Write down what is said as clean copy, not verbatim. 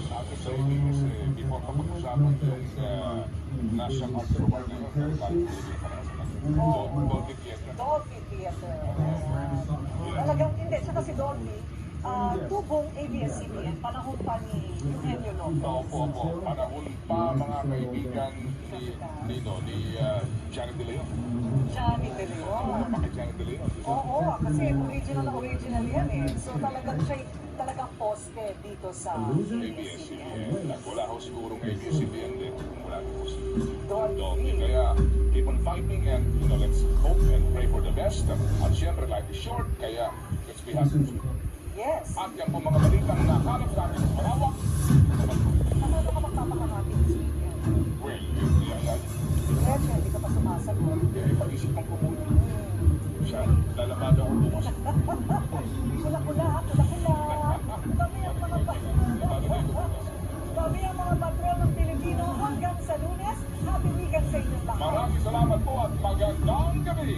Sabi sa ABS, before pa pag-usapan yung National Art Award na yun, Dolby Theater. Dolby Theater. Talagang hindi. Saka si Dolby, tubong ABS-CBN, panahon pa ni Eugenio Lopez. Opo. Panahon pa mga kaibigan ni Johnny De Leon. Johnny De Leon. Bakit Johnny De Leon? Oo, kasi original yan eh. So talagang siya talagang poste dito sa ABS-CBN. Wala ho sigurong ABS-CBN din kung wala po si Dolby. Dolby. Kaya keep on fighting and let's hope and pray for the best. At syempre life is short, kaya let's be happy. Yes. At yan po mga balitang nakalap sa ating parawak. Ano ka magpapakamati this weekend? Well, Diretso, hindi ka pa sumasagot. pag-isip ng kumulo. Siya, lalabado ako bukas. Pula-pula. Kami ang mga patrol ng Pilipino hanggang sa Lunes. Happy weekend sa inyong lahat. Maraming salamat po at magandang gabi.